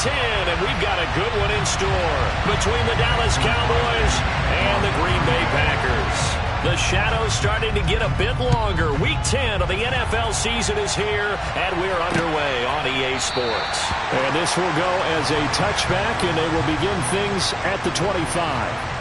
10, and we've got a good one in store between the Dallas Cowboys and the Green Bay Packers. The shadow's starting to get a bit longer. Week 10 of the NFL season is here, and we're underway on EA Sports. And this will go as a touchback, and they will begin things at the 25.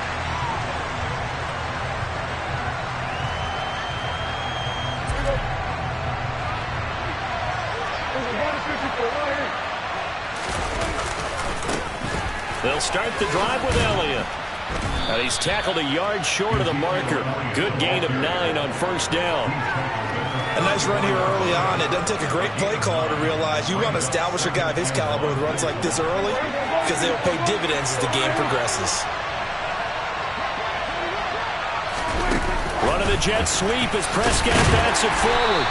They'll start the drive with Elliott. And he's tackled a yard short of the marker. Good gain of 9 on first down. A nice run here early on. It doesn't take a great play caller to realize you want to establish a guy of his caliber with runs like this early because they will pay dividends as the game progresses. Running the jet sweep as Prescott bats it forward.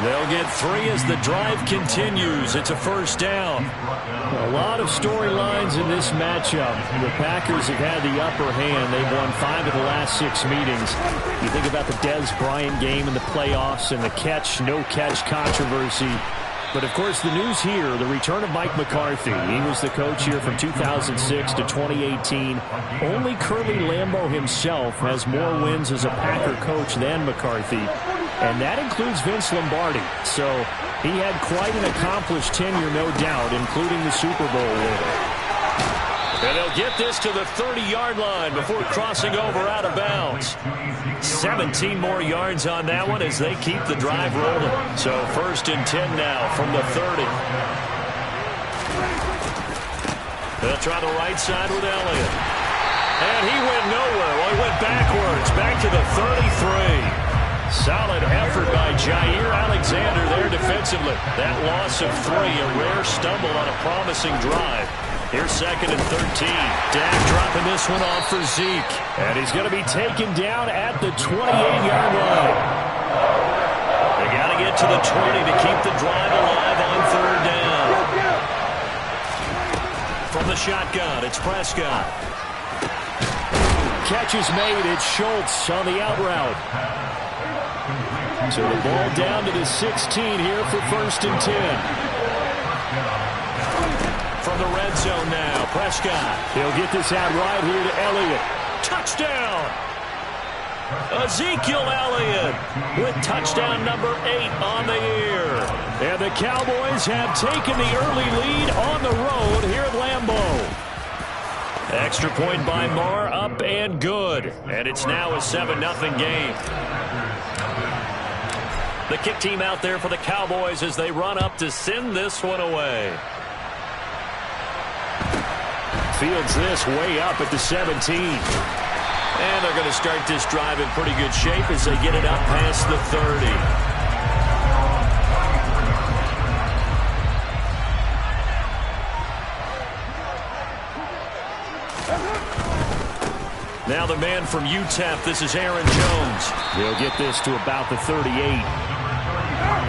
They'll get 3 as the drive continues. It's a first down. A lot of storylines in this matchup. The Packers have had the upper hand. They've won 5 of the last 6 meetings. You think about the Dez Bryant game in the playoffs and the catch, no catch controversy. But, of course, the news here, the return of Mike McCarthy. He was the coach here from 2006 to 2018. Only Curly Lambeau himself has more wins as a Packer coach than McCarthy. And that includes Vince Lombardi. So he had quite an accomplished tenure, no doubt, including the Super Bowl win. And they'll get this to the 30-yard line before crossing over out of bounds. 17 more yards on that one as they keep the drive rolling. So first and 10 now from the 30. They'll try the right side with Elliott. And he went nowhere. Well, he went backwards, back to the 33. Solid effort by Jair Alexander there defensively. That loss of 3, a rare stumble on a promising drive. Here's second and 13. Dak dropping this one off for Zeke. And he's going to be taken down at the 28-yard line. They got to get to the 20 to keep the drive alive on third down. From the shotgun, it's Prescott. Catch is made. It's Schultz on the out route. So the ball down to the 16 here for first and 10. From the red zone now, Prescott. He'll get this out right here to Elliott. Touchdown! Ezekiel Elliott with touchdown number 8 on the year. And the Cowboys have taken the early lead on the road here at Lambeau. Extra point by Marr, up and good. And it's now a 7-0 game. The kick team out there for the Cowboys as they run up to send this one away. Fields this way up at the 17. And they're going to start this drive in pretty good shape as they get it up past the 30. Now the man from UTEP, this is Aaron Jones. He'll get this to about the 38.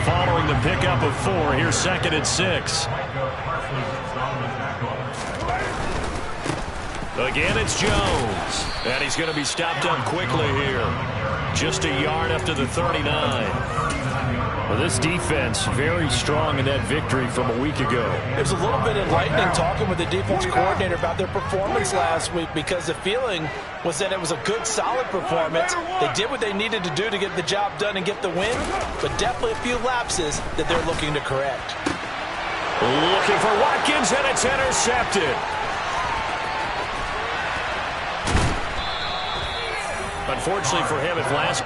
Following the pickup of 4, here's second and 6. Again, it's Jones. And he's going to be stopped up quickly here. Just a yard up to the 39. Well, this defense very strong in that victory from a week ago. It was a little bit enlightening talking with the defense coordinator about their performance last week because the feeling was that it was a good, solid performance. They did what they needed to do to get the job done and get the win, but definitely a few lapses that they're looking to correct. Looking for Watkins, and it's intercepted. Unfortunately for him, it last.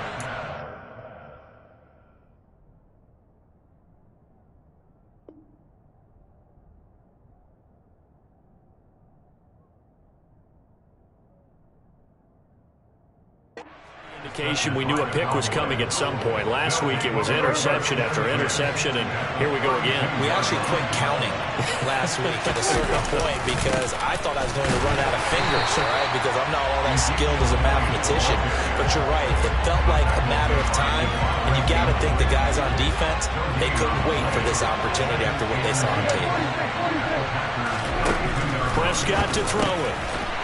We knew a pick was coming at some point. Last week it was interception after interception, and here we go again. We actually quit counting last week at a certain point because I thought I was going to run out of fingers, all right, because I'm not all that skilled as a mathematician. But you're right. It felt like a matter of time, and you got to think the guys on defense, they couldn't wait for this opportunity after what they saw on tape. Prescott to throw it.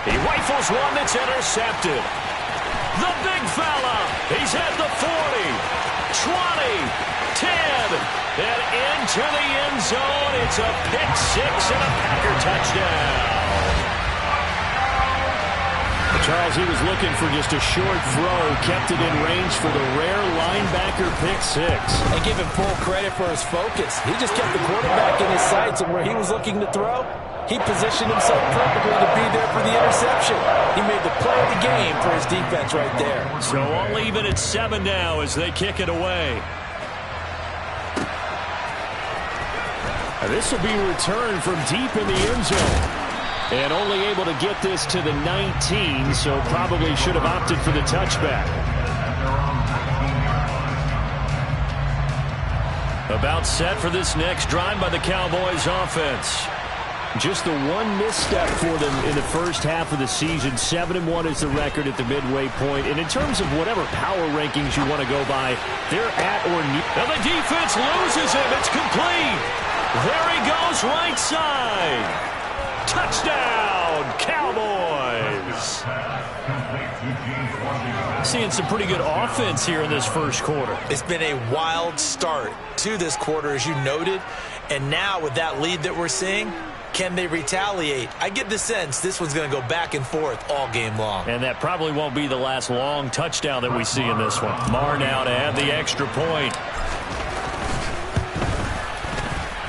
He rifles one that's intercepted. The big fella, he's at the 40, 20, 10, And into the end zone. It's a pick six and a Packer touchdown. Charles, he was looking for just a short throw, kept it in range for the rare linebacker pick six. And give him full credit for his focus. He just kept the quarterback in his sights, and where he was looking to throw, he positioned himself perfectly to be there for the interception. He made the play of the game for his defense right there. So all even at 7 now as they kick it away. This will be returned from deep in the end zone. And only able to get this to the 19, so probably should have opted for the touchback. About set for this next drive by the Cowboys offense. Just the one misstep for them in the first half of the season. 7-1 is the record at the midway point. And in terms of whatever power rankings you want to go by, they're at or near. And the defense loses him. It's complete. There he goes, right side. Touchdown, Cowboys. Seeing some pretty good offense here in this first quarter. It's been a wild start to this quarter, as you noted. And now with that lead that we're seeing, can they retaliate? I get the sense this one's going to go back and forth all game long. And that probably won't be the last long touchdown that we see in this one. Marr now to add the extra point.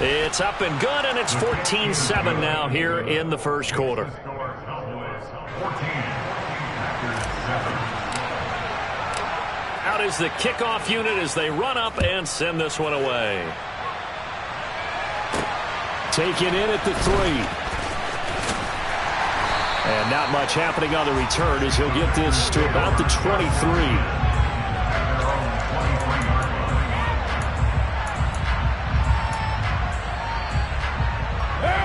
It's up and good, and it's 14-7 now here in the first quarter. Out is the kickoff unit as they run up and send this one away. Taken in at the 3. And not much happening on the return as he'll get this to about the 23.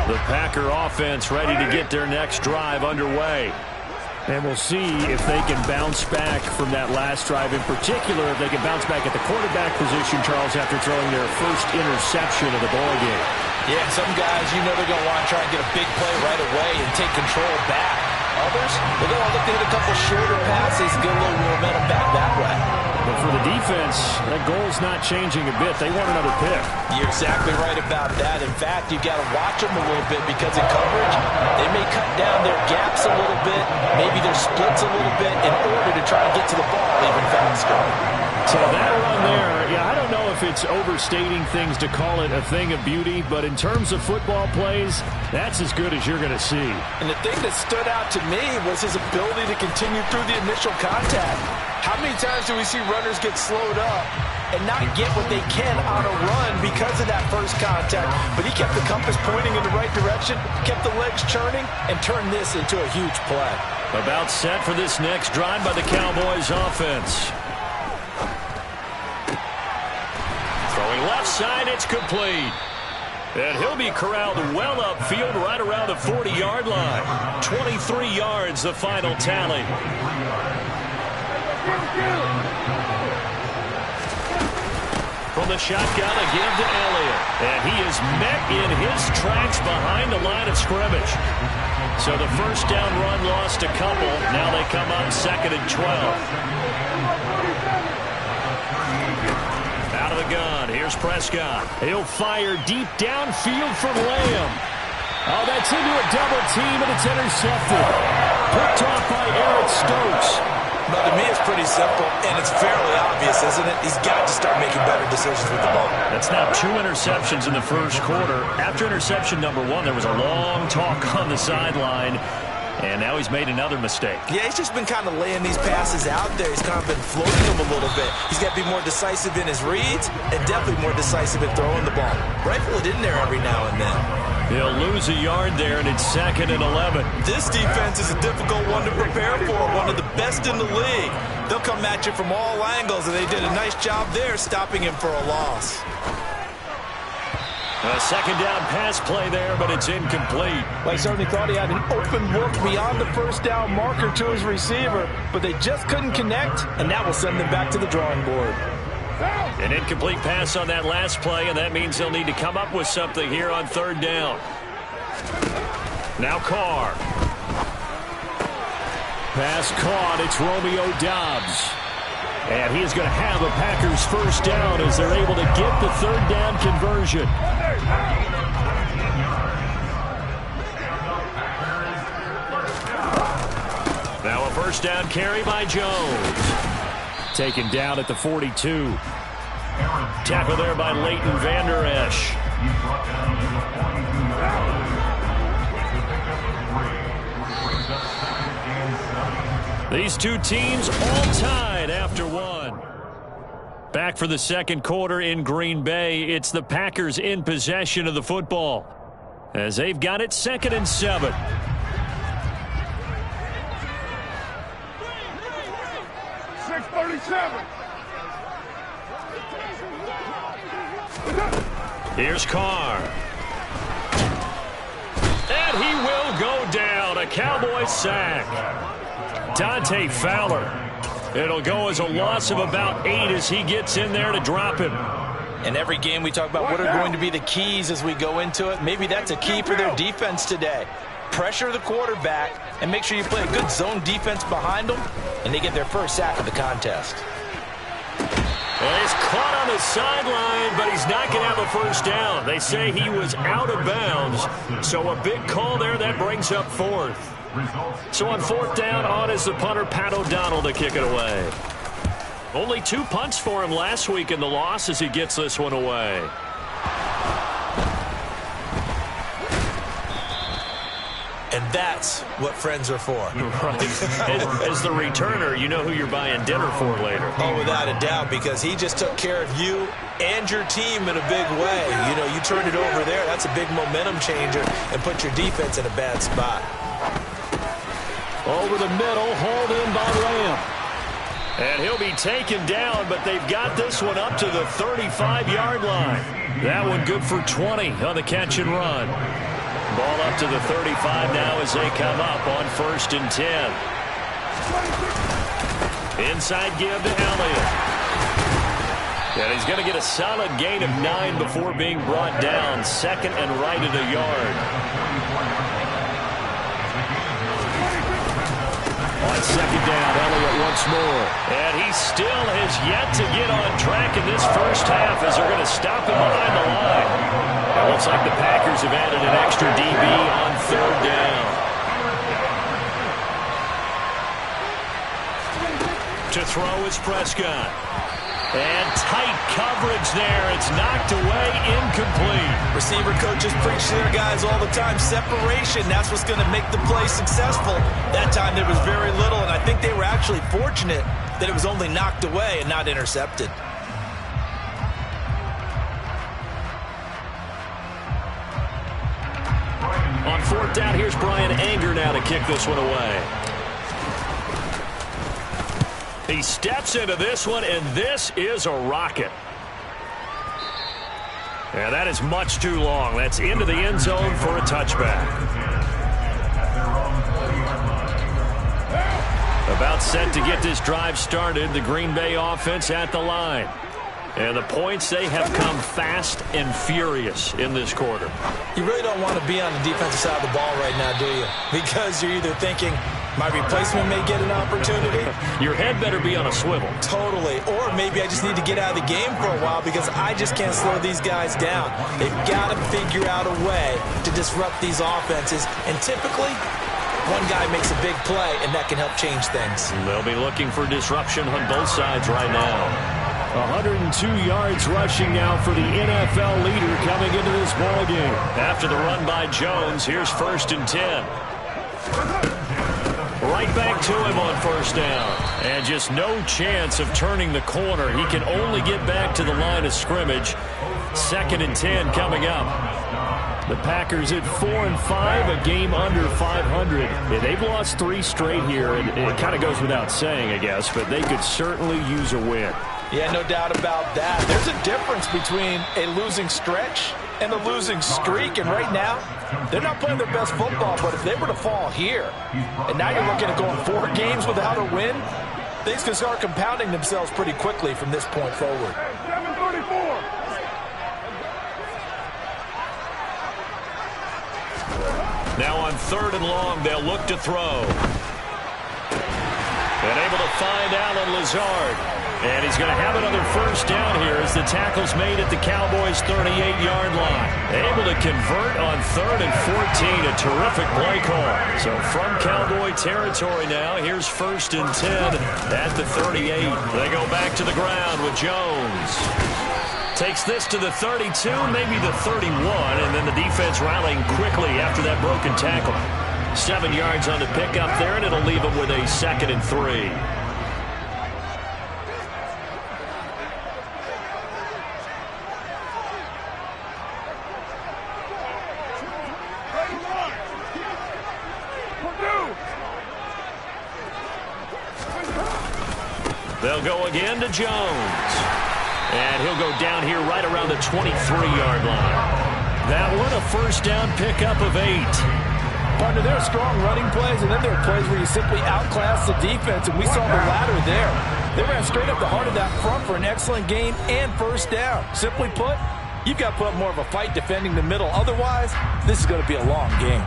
The Packer offense ready to get their next drive underway. And we'll see if they can bounce back from that last drive. In particular, if they can bounce back at the quarterback position, Charles, after throwing their first interception of the ballgame. Yeah, some guys, you know they're going to want to try and get a big play right away and take control back. Others, they're going to look to hit a couple shorter passes, get a little momentum back that way. But for the defense, that goal's not changing a bit. They want another pick. You're exactly right about that. In fact, you've got to watch them a little bit because in coverage, they may cut down their gaps a little bit, maybe their splits a little bit in order to try and get to the ball even faster. So that run there, yeah, I don't know if it's overstating things to call it a thing of beauty, but in terms of football plays, that's as good as you're going to see. And the thing that stood out to me was his ability to continue through the initial contact. How many times do we see runners get slowed up and not get what they can on a run because of that first contact? But he kept the compass pointing in the right direction, kept the legs churning, and turned this into a huge play. About set for this next drive by the Cowboys offense. Throwing left side, it's complete. And he'll be corralled well upfield right around the 40-yard line. 23 yards, the final tally. From the shotgun again to Elliott. And he is met in his tracks behind the line of scrimmage. So the first down run lost a couple. Now they come up 2nd and 12. Out of the gun, here's Prescott. He'll fire deep downfield from Lamb. Oh, that's into a double team, and it's intercepted. Picked off by Eric Stokes. But to me, it's pretty simple, and it's fairly obvious, isn't it? He's got to start making better decisions with the ball. That's now 2 interceptions in the first quarter. After interception number 1, there was a long talk on the sideline. And now he's made another mistake. Yeah, he's just been kind of laying these passes out there. He's kind of been floating them a little bit. He's got to be more decisive in his reads and definitely more decisive in throwing the ball. Rifle it in there every now and then. He'll lose a yard there, and it's 2nd and 11. This defense is a difficult one to prepare for, one of the best in the league. They'll come at you from all angles, and they did a nice job there stopping him for a loss. A 2nd down pass play there, but it's incomplete. Well, he certainly thought he had an open look beyond the first down marker to his receiver, but they just couldn't connect, and that will send them back to the drawing board. An incomplete pass on that last play, and that means they'll need to come up with something here on 3rd down. Now Carr. Pass caught. It's Romeo Doubs. And he is going to have a Packers first down as they're able to get the third down conversion. Now a first down carry by Jones. Taken down at the 42. Tackle there by Leighton Vander Esch. These two teams all tied after one. Back for the second quarter in Green Bay. It's the Packers in possession of the football as they've got it 2nd and 7. Here's Carr. And he will go down. A Cowboy sack. Dante Fowler. It'll go as a loss of about 8 as he gets in there to drop him. In every game we talk about what are going to be the keys as we go into it. Maybe that's a key for their defense today. Pressure the quarterback and make sure you play a good zone defense behind them, and they get their first sack of the contest. Well, he's caught on the sideline, but he's not going to have a first down. They say he was out of bounds, so a big call there that brings up 4th. So on 4th down, on is the punter, Pat O'Donnell, to kick it away. Only 2 punts for him last week in the loss as he gets this one away. And that's what friends are for. Right. As the returner, you know who you're buying dinner for later. Oh, without a doubt, because he just took care of you and your team in a big way. You know, you turned it over there. That's a big momentum changer and put your defense in a bad spot. Over the middle, hauled in by Lamb. And he'll be taken down, but they've got this one up to the 35-yard line. That one good for 20 on the catch and run. Ball up to the 35 now as they come up on 1st and 10. Inside give to Elliott. And he's going to get a solid gain of 9 before being brought down. 2nd and right at a yard. On 2nd down, Elliott once more. And he still has yet to get on track in this first half as they're going to stop him behind the line. It looks like the Packers have added an extra DB on 3rd down. To throw is Prescott. And tight coverage there. It's knocked away, incomplete. Receiver coaches preach to their guys all the time. Separation, that's what's going to make the play successful. That time there was very little, and I think they were actually fortunate that it was only knocked away and not intercepted. On 4th down, here's Brian Anger now to kick this one away. He steps into this one, and this is a rocket. Yeah, that is much too long. That's into the end zone for a touchback. About set to get this drive started. The Green Bay offense at the line. And the points, they have come fast and furious in this quarter. You really don't want to be on the defensive side of the ball right now, do you? Because you're either thinking, my replacement may get an opportunity. Your head better be on a swivel. Totally. Or maybe I just need to get out of the game for a while because I just can't slow these guys down. They've got to figure out a way to disrupt these offenses. And typically, one guy makes a big play, and that can help change things. They'll be looking for disruption on both sides right now. 102 yards rushing now for the NFL leader coming into this ballgame. After the run by Jones, here's 1st and 10. Right back to him on 1st down. And just no chance of turning the corner. He can only get back to the line of scrimmage. 2nd and 10 coming up. The Packers at 4-5, a game under 500. Yeah, they've lost 3 straight here, and it kind of goes without saying, I guess, but they could certainly use a win. Yeah, no doubt about that. There's a difference between a losing stretch and a losing streak, and right now, they're not playing their best football, but if they were to fall here, and now you're looking at going 4 games without a win, things can start compounding themselves pretty quickly from this point forward. 7:34. Now on 3rd and long, they'll look to throw. And able to find Allen Lazard. And he's going to have another first down here as the tackle's made at the Cowboys' 38-yard line. Able to convert on 3rd and 14. A terrific play call. So from Cowboy territory now, here's 1st and 10 at the 38. They go back to the ground with Jones. Takes this to the 32, maybe the 31, and then the defense rallying quickly after that broken tackle. 7 yards on the pickup there, and it'll leave them with a 2nd and 3. They'll go again to Jones. And he'll go down here right around the 23-yard line. That one, a first down pickup of 8. Partner, there are strong running plays, and then there are plays where you simply outclass the defense, and we saw the latter there. They ran straight up the heart of that front for an excellent gain and first down. Simply put, you've got to put up more of a fight defending the middle. Otherwise, this is going to be a long game.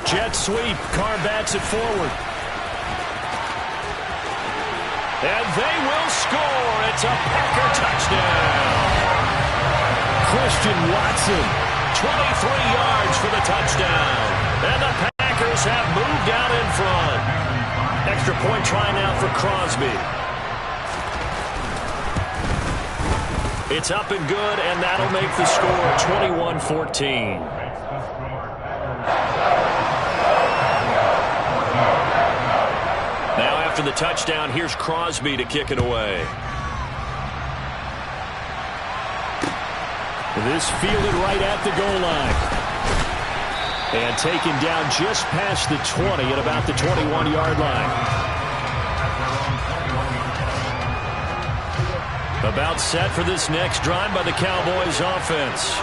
Jet sweep. Carr bats it forward. And they will score. It's a Packer touchdown. Christian Watson, 23 yards for the touchdown. And the Packers have moved out in front. Extra point try now for Crosby. It's up and good, and that'll make the score 21-14. Now after the touchdown, here's Crosby to kick it away. This fielded right at the goal line. And taken down just past the 20 at about the 21-yard line. About set for this next drive by the Cowboys offense.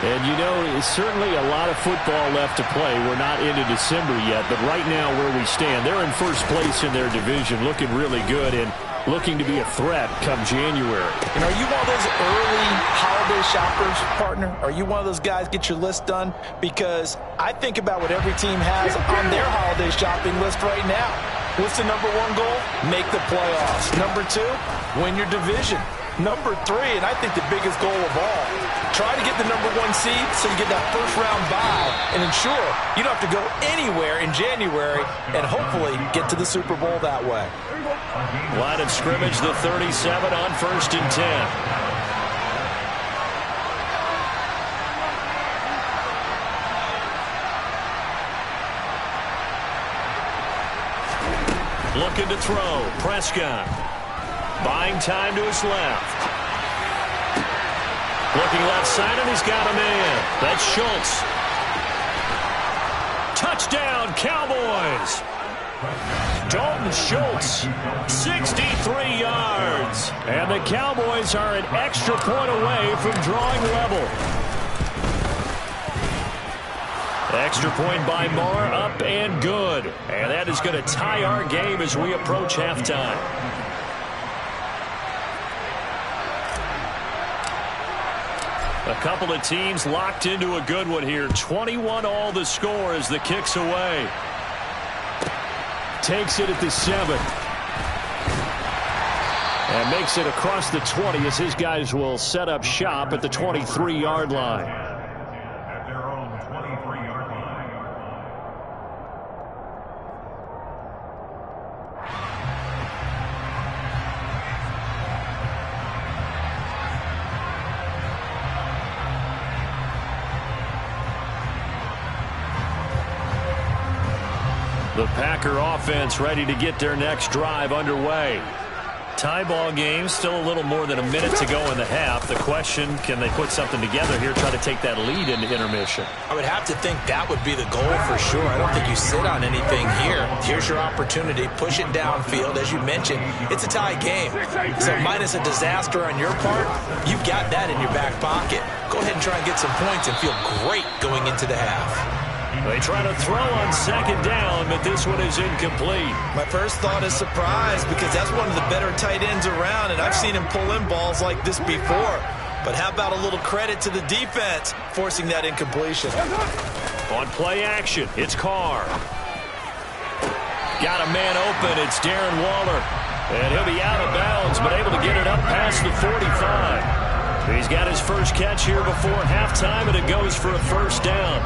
And, you know, certainly a lot of football left to play. We're not into December yet, but right now where we stand, they're in first place in their division, looking really good and looking to be a threat come January. And are you one of those early holiday shoppers, partner? Are you one of those guys get your list done? Because I think about what every team has on their holiday shopping list right now. What's the number 1 goal? Make the playoffs. Number 2, win your division. Number 3, and I think the biggest goal of all, try to get the number 1 seed so you get that first-round bye and ensure you don't have to go anywhere in January and hopefully get to the Super Bowl that way. Line of scrimmage, the 37 on 1st and 10. Looking to throw. Prescott. Buying time to his left. Looking left side, and he's got a man. That's Schultz. Touchdown, Cowboys. Dalton Schultz, 63 yards. And the Cowboys are an extra point away from drawing level. Extra point by Marr, up and good. And that is going to tie our game as we approach halftime. A couple of teams locked into a good one here. 21 all the score as the kick's away. Takes it at the 7. And makes it across the 20 as his guys will set up shop at the 23-yard line. The Packer offense ready to get their next drive underway. Tie ball game, still a little more than a minute to go in the half. The question, can they put something together here, try to take that lead into intermission? I would have to think that would be the goal for sure. I don't think you sit on anything here. Here's your opportunity. Push it downfield. As you mentioned, it's a tie game. So minus a disaster on your part, you've got that in your back pocket. Go ahead and try and get some points and feel great going into the half. They try to throw on second down, but this one is incomplete. My first thought is surprise because that's one of the better tight ends around, and I've seen him pull in balls like this before. But how about a little credit to the defense forcing that incompletion? On play action, it's Carr. Got a man open. It's Darren Waller. And he'll be out of bounds, but able to get it up past the 45. He's got his first catch here before halftime, and it goes for a first down.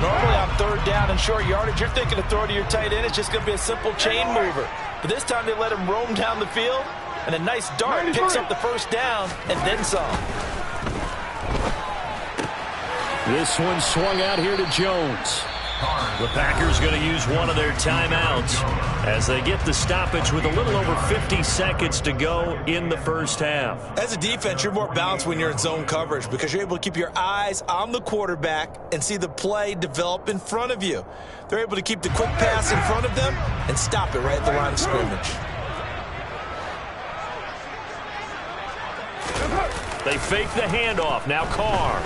Normally on third down and short yardage, you're thinking of throwing to your tight end. It's just going to be a simple chain mover. But this time they let him roam down the field, and a nice dart picks up the first down and then some. This one swung out here to Jones. The Packers going to use one of their timeouts as they get the stoppage with a little over 50 seconds to go in the first half. As a defense, you're more balanced when you're in zone coverage because you're able to keep your eyes on the quarterback and see the play develop in front of you. They're able to keep the quick pass in front of them and stop it right at the line of scrimmage. They fake the handoff. Now Carr.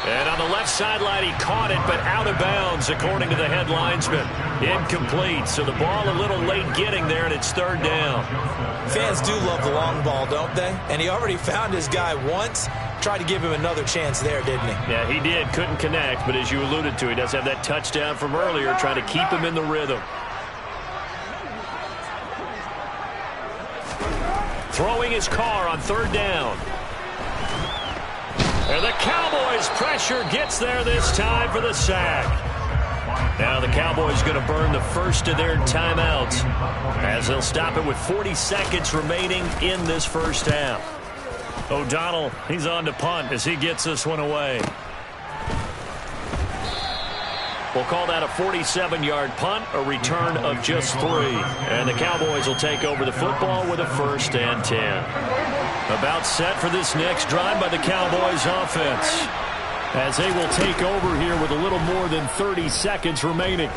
And on the left sideline, he caught it, but out of bounds, according to the head linesman. Incomplete, so the ball a little late getting there, and it's third down. Fans do love the long ball, don't they? And he already found his guy once. Tried to give him another chance there, didn't he? Yeah, he did. Couldn't connect, but as you alluded to, he does have that touchdown from earlier, trying to keep him in the rhythm. Throwing his Carr on third down. And the Cowboys' pressure gets there this time for the sack. Now the Cowboys going to burn the first of their timeouts as they'll stop it with 40 seconds remaining in this first half. O'Donnell, he's on to punt as he gets this one away. We'll call that a 47-yard punt, a return of just 3. And the Cowboys will take over the football with a 1st and 10. About set for this next drive by the Cowboys offense, as they will take over here with a little more than 30 seconds remaining.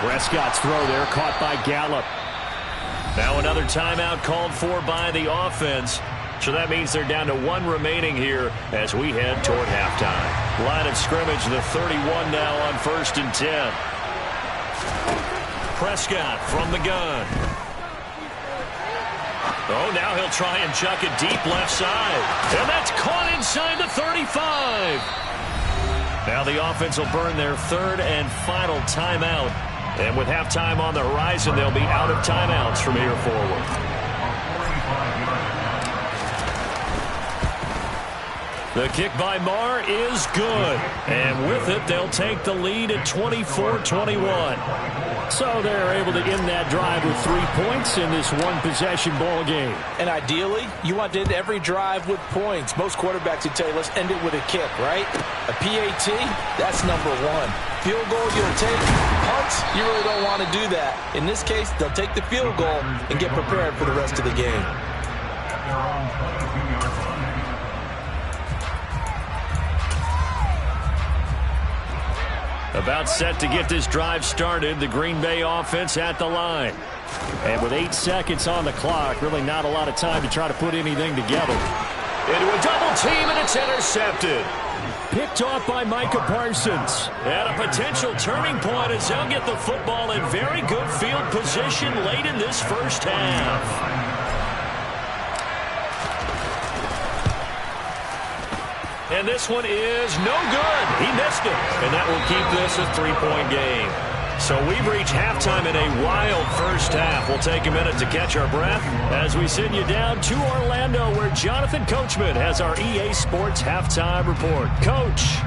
Prescott's throw there caught by Gallup. Now another timeout called for by the offense. So that means they're down to 1 remaining here as we head toward halftime. Line of scrimmage, the 31 now on 1st and 10. Prescott from the gun. Oh, now he'll try and chuck it deep left side. And that's caught inside the 35. Now the offense will burn their 3rd and final timeout. And with halftime on the horizon, they'll be out of timeouts from here forward. The kick by Marr is good. And with it, they'll take the lead at 24-21. So they're able to end that drive with 3 points in this one-possession ball game. And ideally, you want to end every drive with points. Most quarterbacks would tell you, let's end it with a kick, right? A PAT, that's number 1. Field goal you'll take. Punts, you really don't want to do that. In this case, they'll take the field goal and get prepared for the rest of the game. About set to get this drive started, the Green Bay offense at the line. And with 8 seconds on the clock, really not a lot of time to try to put anything together. Into a double team, and it's intercepted. Picked off by Micah Parsons. At a potential turning point as they'll get the football in very good field position late in this first half. And this one is no good. He missed it. And that will keep this a 3-point game. So we've reached halftime in a wild first half. We'll take a minute to catch our breath as we send you down to Orlando, where Jonathan Coachman has our EA Sports halftime report. Coach.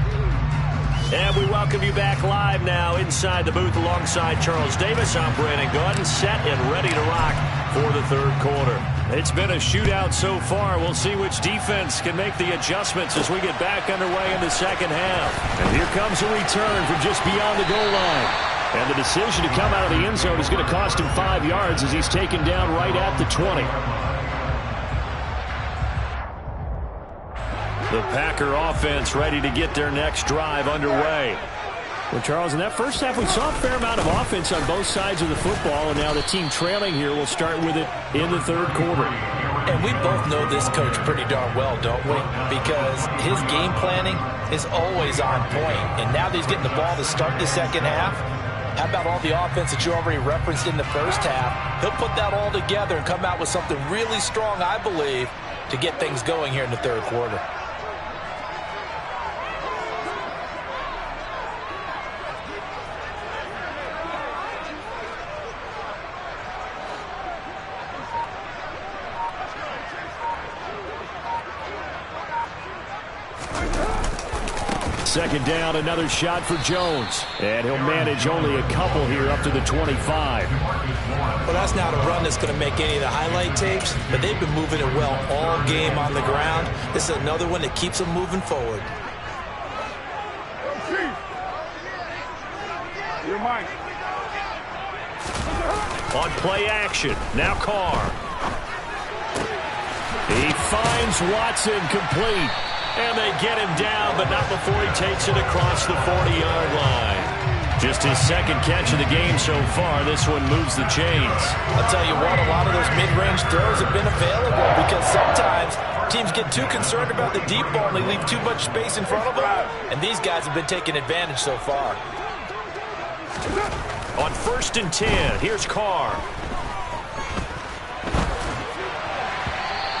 And we welcome you back live now inside the booth alongside Charles Davis. I'm Brandon Gordon, set and ready to rock for the third quarter. It's been a shootout so far. We'll see which defense can make the adjustments as we get back underway in the second half. And here comes a return from just beyond the goal line. And the decision to come out of the end zone is going to cost him 5 yards as he's taken down right at the 20. The Packer offense ready to get their next drive underway. Well, Charles, in that first half, we saw a fair amount of offense on both sides of the football, and now the team trailing here will start with it in the third quarter. And And we both know this coach pretty darn well, don't we? Because his game planning is always on point. And now that he's getting the ball to start the second half, how about all the offense that you already referenced in the first half? He'll put that all together and come out with something really strong, I believe, to get things going here in the third quarter. Second down, another shot for Jones. And he'll manage only a couple here up to the 25. Well, that's not a run that's going to make any of the highlight tapes, but they've been moving it well all game on the ground. This is another one that keeps them moving forward. On play action, now Carr. He finds Watson complete. And they get him down, but not before he takes it across the 40-yard line. Just his second catch of the game so far. This one moves the chains. I'll tell you what, a lot of those mid-range throws have been available because sometimes teams get too concerned about the deep ball and they leave too much space in front of them. And these guys have been taking advantage so far. On 1st and 10, here's Carr.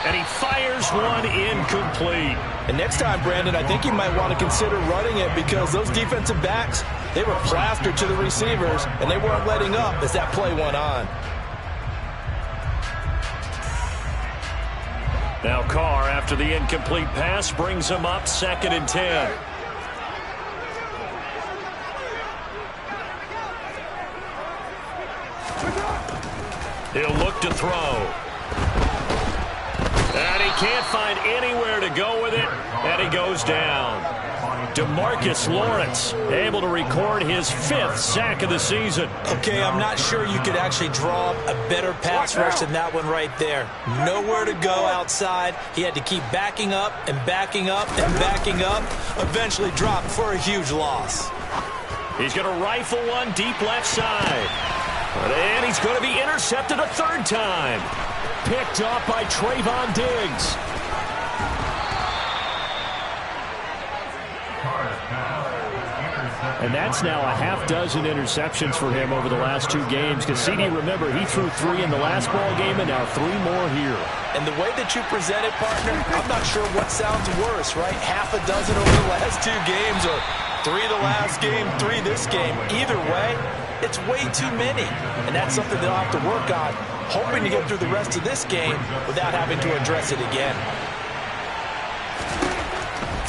And he fires one incomplete. And next time, Brandon, I think you might want to consider running it because those defensive backs, they were plastered to the receivers, and they weren't letting up as that play went on. Now Carr, after the incomplete pass, brings him up 2nd and 10. He'll look to throw. And he can't find anywhere to go with it, and he goes down. DeMarcus Lawrence able to record his 5th sack of the season. Okay, I'm not sure you could actually draw a better pass rush than that one right there. Nowhere to go outside. He had to keep backing up and backing up and backing up. Eventually dropped for a huge loss. He's going to rifle one deep left side. And he's going to be intercepted a 3rd time. Picked off by Trayvon Diggs. And that's now a half dozen interceptions for him over the last 2 games. Because CD, remember, he threw 3 in the last ball game and now 3 more here. And the way that you present it, partner, I'm not sure what sounds worse, right? Half a dozen over the last 2 games or 3 the last game, 3 this game. Either way, it's way too many. And that's something they'll have to work on, hoping to get through the rest of this game without having to address it again.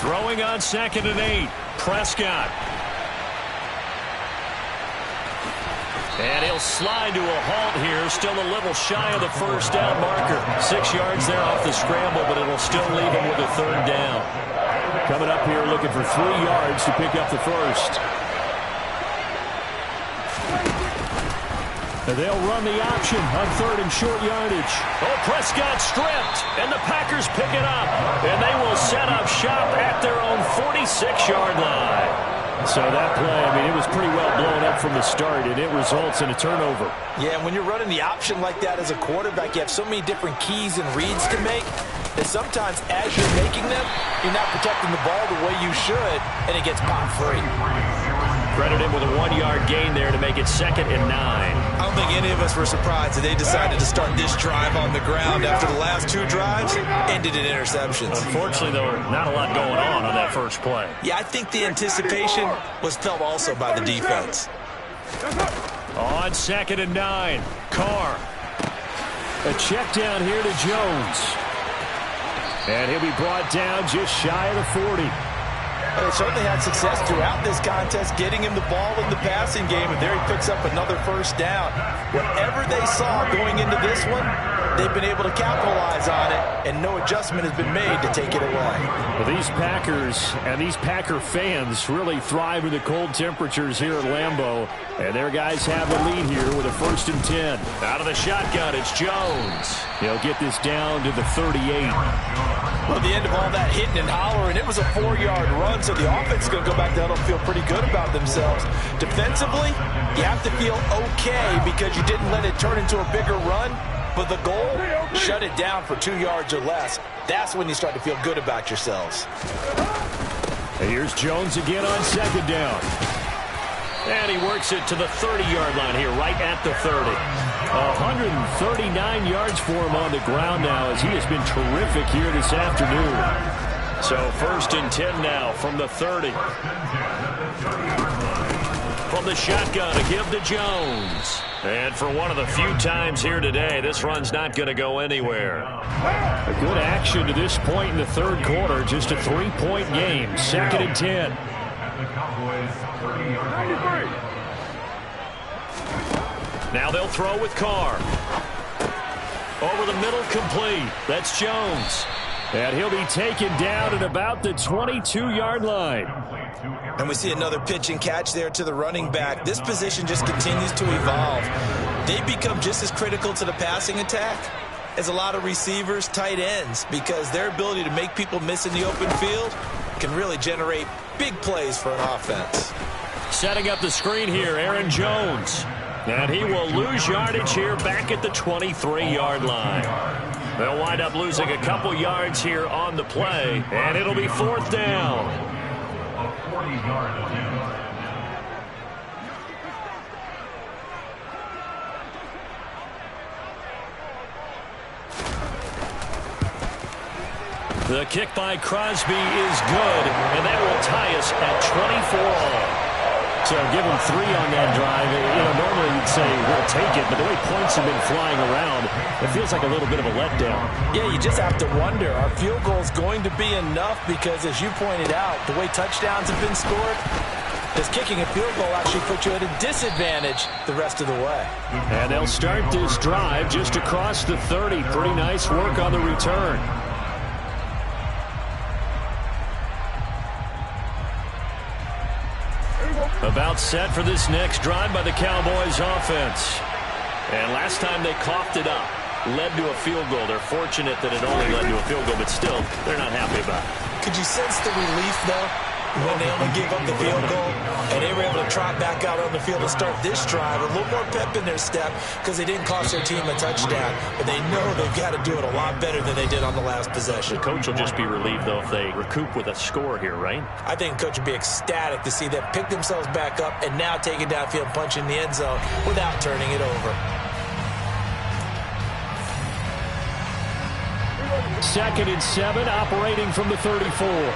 Throwing on 2nd and 8. Prescott. And he'll slide to a halt here, still a little shy of the 1st down marker. 6 yards there off the scramble, but it'll still leave him with a 3rd down. Coming up here looking for 3 yards to pick up the 1st. And they'll run the option on 3rd and short yardage. Oh, Prescott stripped, and the Packers pick it up. And they will set up shop at their own 46-yard line. So that play, I mean, it was pretty well blown up from the start, and it results in a turnover. Yeah, when you're running the option like that as a quarterback, you have so many different keys and reads to make that sometimes as you're making them, you're not protecting the ball the way you should, and it gets popped free. Credit him with a 1-yard gain there to make it 2nd and 9. I don't think any of us were surprised that they decided to start this drive on the ground after the last 2 drives ended in interceptions. Unfortunately, though, not a lot going on that first play. Yeah, I think the anticipation was felt also by the defense. On 2nd and 9, Carr. A check down here to Jones. And he'll be brought down just shy of the 40. They certainly had success throughout this contest, getting him the ball in the passing game, and there he picks up another 1st down. Whatever they saw going into this one, they've been able to capitalize on it, and no adjustment has been made to take it away. Well, these Packers and these Packer fans really thrive in the cold temperatures here at Lambeau, and their guys have the lead here with a 1st and 10. Out of the shotgun, it's Jones. He'll get this down to the 38. Well, the end of all that hitting and hollering, it was a 4-yard run, so the offense is going to go back down and feel pretty good about themselves. Defensively, you have to feel okay because you didn't let it turn into a bigger run, But the goal, shut it down for 2 yards or less. That's when you start to feel good about yourselves. And here's Jones again on second down. And he works it to the 30-yard line here, right at the 30. 139 yards for him on the ground now, as he has been terrific here this afternoon. So 1st and 10 now from the 30. From the shotgun, a give to Jones. And for one of the few times here today, this run's not going to go anywhere. A good action to this point in the third quarter. Just a 3-point game. 2nd and 10. Now they'll throw with Carr. Over the middle, complete. That's Jones. And he'll be taken down at about the 22-yard line. And we see another pitch and catch there to the running back. This position just continues to evolve. They become just as critical to the passing attack as a lot of receivers, tight ends, because their ability to make people miss in the open field can really generate big plays for an offense. Setting up the screen here, Aaron Jones. And he will lose yardage here back at the 23-yard line. They'll wind up losing a couple yards here on the play, and it'll be 4th down. The kick by Crosby is good, and that will tie us at 24-all. So give him 3 on that drive. Normally you'd say we'll take it, but the way points have been flying around, it feels like a little bit of a letdown. Yeah, you just have to wonder, are field goals going to be enough? Because as you pointed out, the way touchdowns have been scored, does kicking a field goal actually put you at a disadvantage the rest of the way? And they'll start this drive just across the 30. Pretty nice work on the return. About set for this next drive by the Cowboys offense. And last time they coughed it up, led to a field goal. They're fortunate that it only led to a field goal, but still, they're not happy about it. Could you sense the relief, though, when they only gave up the field goal and they were able to trot back out on the field and start this drive? A little more pep in their step because they didn't cost their team a touchdown, but they know they've got to do it a lot better than they did on the last possession. The coach will just be relieved, though, if they recoup with a score here, right? I think the coach would be ecstatic to see them pick themselves back up and now take it downfield and punch in the end zone without turning it over. 2nd and 7, operating from the 34.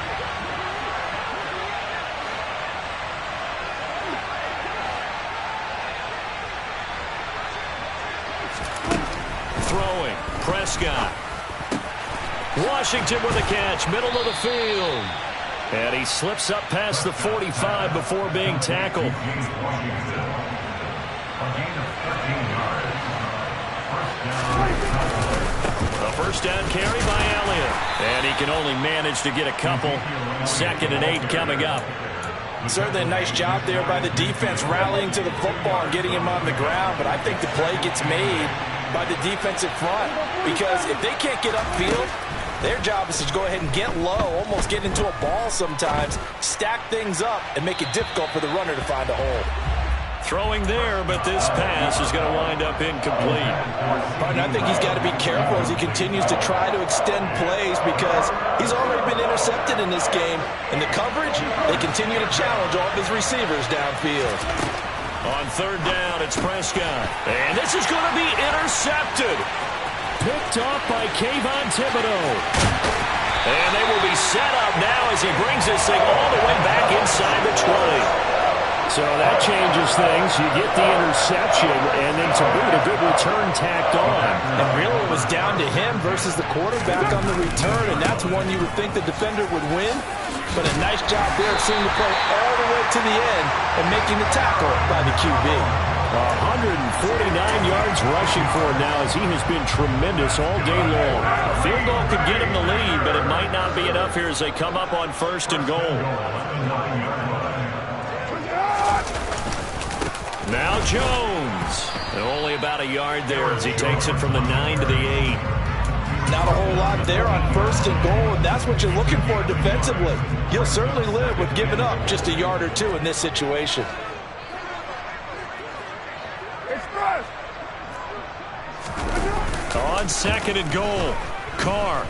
Throwing, Prescott. Washington with a catch, middle of the field. And he slips up past the 45 before being tackled. A first down carry by Elliott. And he can only manage to get a couple. 2nd and 8 coming up. Certainly a nice job there by the defense rallying to the football and getting him on the ground, but I think the play gets made by the defensive front, because if they can't get upfield, their job is to go ahead and get low, almost get into a ball sometimes, stack things up, and make it difficult for the runner to find a hole. Throwing there, but this pass is going to wind up incomplete. Partner, I think he's got to be careful as he continues to try to extend plays, because he's already been intercepted in this game. And the coverage, they continue to challenge all of his receivers downfield. On 3rd down, it's Prescott. And this is going to be intercepted. Picked off by Kayvon Thibodeau. And they will be set up now as he brings this thing all the way back inside the 20. So that changes things. You get the interception, and then to boot, a good return tacked on. And really it was down to him versus the quarterback on the return, and that's one you would think the defender would win. But a nice job there of seeing the play all the way to the end and making the tackle by the QB. 149 yards rushing for him now, as he has been tremendous all day long. A field goal could get him the lead, but it might not be enough here as they come up on 1st and goal. Now Jones. Only about a yard there as he takes it from the 9 to the 8. Not a whole lot there on 1st and goal, and that's what you're looking for defensively. You'll certainly live with giving up just a yard or two in this situation. on 2nd and goal. Carr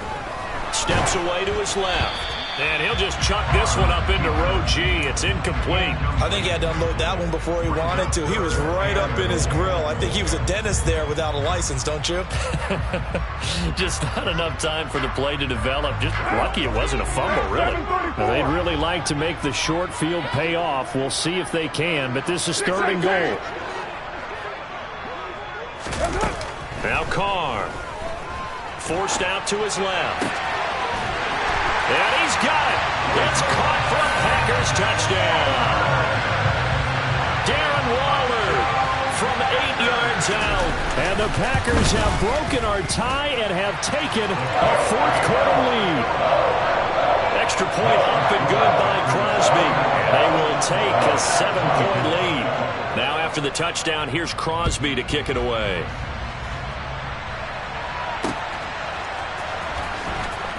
steps away to his left. And he'll just chuck this one up into row G. It's incomplete. I think he had to unload that one before he wanted to. He was right up in his grill. I think he was a dentist there without a license, don't you? Just not enough time for the play to develop. Just lucky it wasn't a fumble, really. Well, they'd really like to make the short field pay off. We'll see if they can, but this is 3rd and goal. Now Carr. Forced out to his left. And he's got it. It's caught for a Packers touchdown. Darren Waller from 8 yards out. And the Packers have broken our tie and have taken a 4th quarter lead. Extra point up and good by Crosby. And they will take a 7-point lead. Now after the touchdown, here's Crosby to kick it away.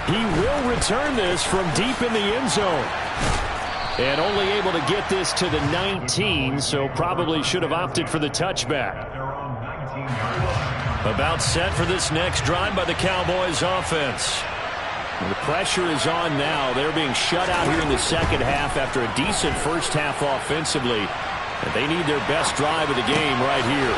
He will return this from deep in the end zone. And only able to get this to the 19, so probably should have opted for the touchback. About set for this next drive by the Cowboys offense. The pressure is on now. They're being shut out here in the second half after a decent first half offensively. And they need their best drive of the game right here.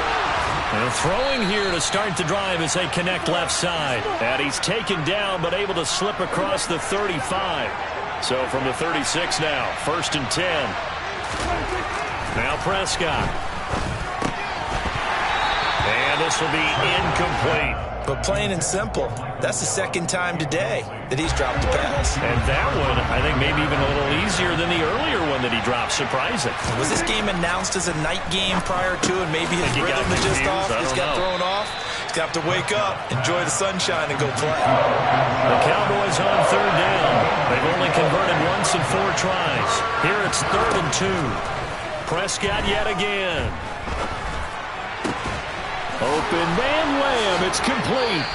And throwing here to start the drive as they connect left side. And he's taken down but able to slip across the 35. So from the 36 now, 1st and 10. Now Prescott. And this will be incomplete. But plain and simple, that's the 2nd time today that he's dropped a pass. And that one, I think, maybe even a little easier than the earlier one that he dropped. Surprising. Was this game announced as a night game prior to, and maybe his rhythm is just off? He's got thrown off. He's got to wake up, enjoy the sunshine, and go play. The Cowboys on 3rd down. They've only converted once in 4 tries. Here it's 3rd and 2. Prescott yet again. Open man Lamb. It's complete.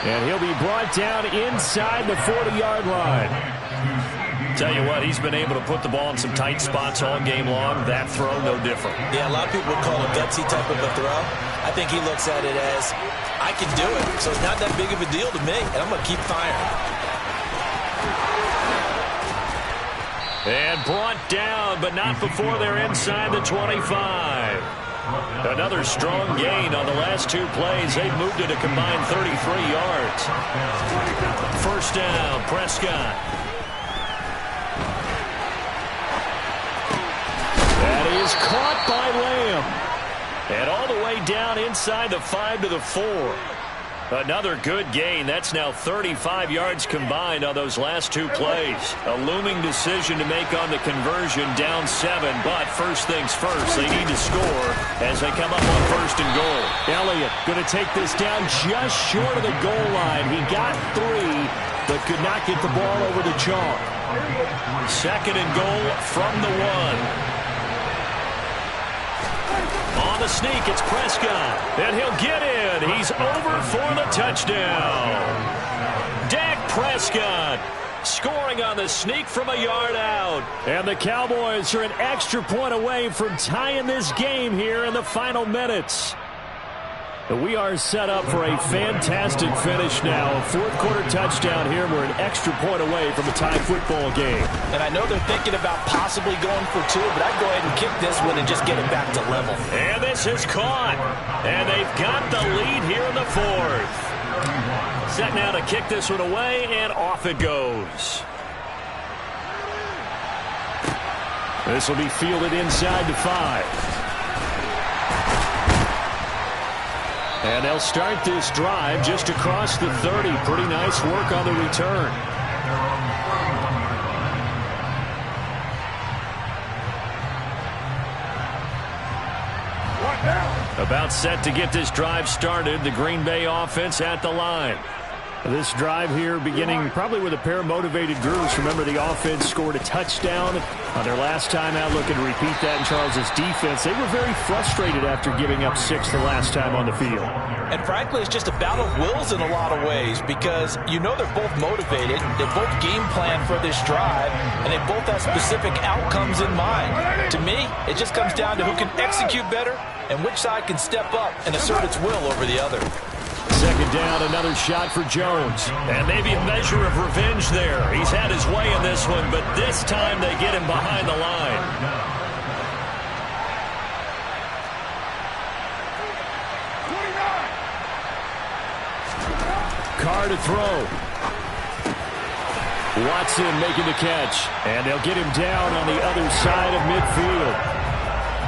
And he'll be brought down inside the 40-yard line. Tell you what, he's been able to put the ball in some tight spots all game long. That throw, no different. Yeah, a lot of people would call it a gutsy type of a throw. I think he looks at it as, I can do it, so it's not that big of a deal to me, and I'm going to keep firing. And brought down, but not before they're inside the 25. Another strong gain on the last 2 plays. They've moved it a combined 33 yards. 1st down, Prescott. That is caught by Lamb. And all the way down inside the 5 to the 4. Another good gain. That's now 35 yards combined on those last 2 plays. A looming decision to make on the conversion, down 7. But first things first, they need to score as they come up on 1st and goal. Elliott going to take this down just short of the goal line. He got 3, but could not get the ball over the chalk. 2nd and goal from the 1. On the sneak, it's Prescott. And he'll get in. He's over for the touchdown. Dak Prescott scoring on the sneak from a yard out. And the Cowboys are an extra point away from tying this game here in the final minutes. We are set up for a fantastic finish now. A 4th quarter touchdown here. We're an extra point away from a tie football game. And I know they're thinking about possibly going for 2, but I'd go ahead and kick this one and just get it back to level. And this is caught. And they've got the lead here in the 4th. Set now to kick this one away, and off it goes. This will be fielded inside the 5. And they'll start this drive just across the 30. Pretty nice work on the return. About set to get this drive started. The Green Bay offense at the line. This drive here beginning probably with a pair of motivated groups. Remember, the offense scored a touchdown on their last time out, looking to repeat that in Charles' defense. They were very frustrated after giving up 6 the last time on the field. And frankly, it's just a battle of wills in a lot of ways, because you know they're both motivated, they both game plan for this drive, and they both have specific outcomes in mind. To me, it just comes down to who can execute better and which side can step up and assert its will over the other. Second down, another shot for Jones. And maybe a measure of revenge there. He's had his way in this one, but this time they get him behind the line. Carr to throw. Watson making the catch. And they'll get him down on the other side of midfield.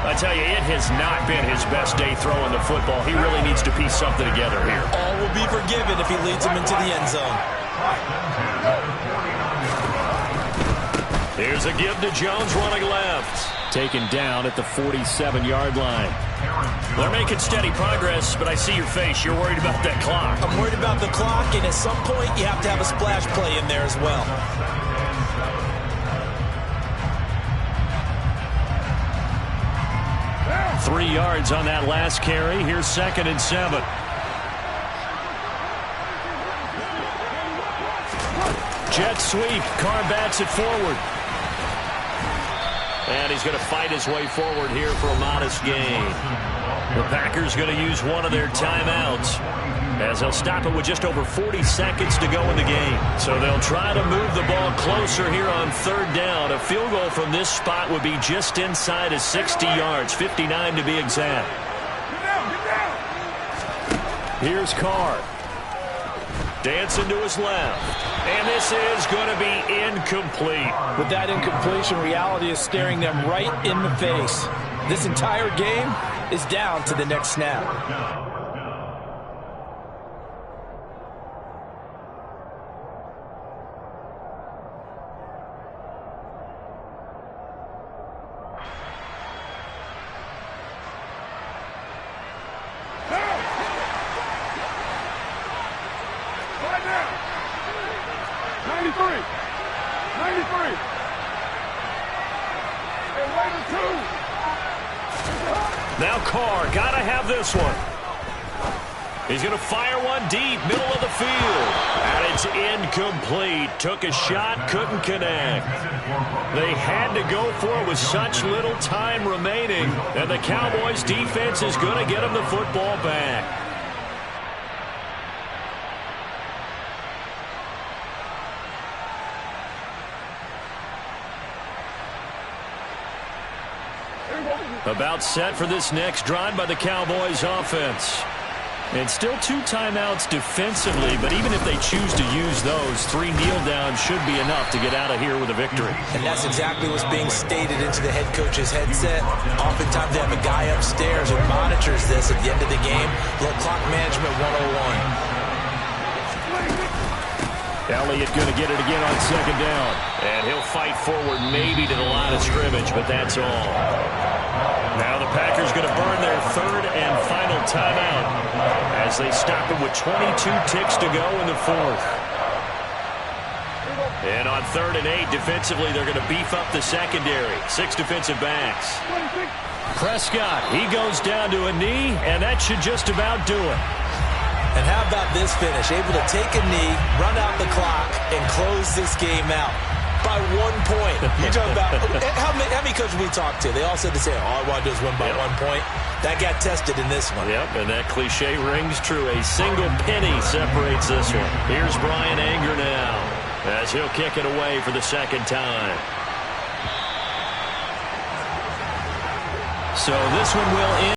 I tell you, it has not been his best day throwing the football. He really needs to piece something together here. All will be forgiven if he leads them into the end zone. Here's a give to Jones running left. Taken down at the 47-yard line. They're making steady progress, but I see your face. You're worried about that clock. I'm worried about the clock, and at some point you have to have a splash play in there as well. 3 yards on that last carry. Here's 2nd and 7. Jet sweep. Carr bats it forward. And he's going to fight his way forward here for a modest gain. The Packers going to use one of their timeouts, as they'll stop it with just over 40 seconds to go in the game. So they'll try to move the ball closer here on 3rd down. A field goal from this spot would be just inside of 60 yards, 59 to be exact. Here's Carr. Dancing to his left. And this is going to be incomplete. With that incompletion, reality is staring them right in the face. This entire game is down to the next snap. Now Carr, got to have this one. He's going to fire one deep, middle of the field. And it's incomplete. Took a shot, couldn't connect. They had to go for it with such little time remaining. And the Cowboys defense is going to get them the football back. About set for this next drive by the Cowboys offense. And still 2 timeouts defensively, but even if they choose to use those, 3 kneel downs should be enough to get out of here with a victory. And that's exactly what's being stated into the head coach's headset. Oftentimes they have a guy upstairs who monitors this at the end of the game. Little clock management 101. Elliott going to get it again on 2nd down. And he'll fight forward maybe to the line of scrimmage, but that's all. Now the Packers going to burn their 3rd and final timeout as they stop it with 22 ticks to go in the 4th. And on 3rd and 8, defensively, they're going to beef up the secondary. 6 defensive backs. Prescott, he goes down to a knee, and that should just about do it. And how about this finish? Able to take a knee, run out the clock, and close this game out by 1 point. You talk about how many coaches we talked to? They all said the same. All I want to do is win by 1 point. That got tested in this one. Yep, and that cliche rings true. A single penny separates this one. Here's Brian Anger now as he'll kick it away for the 2nd time. So this one will end.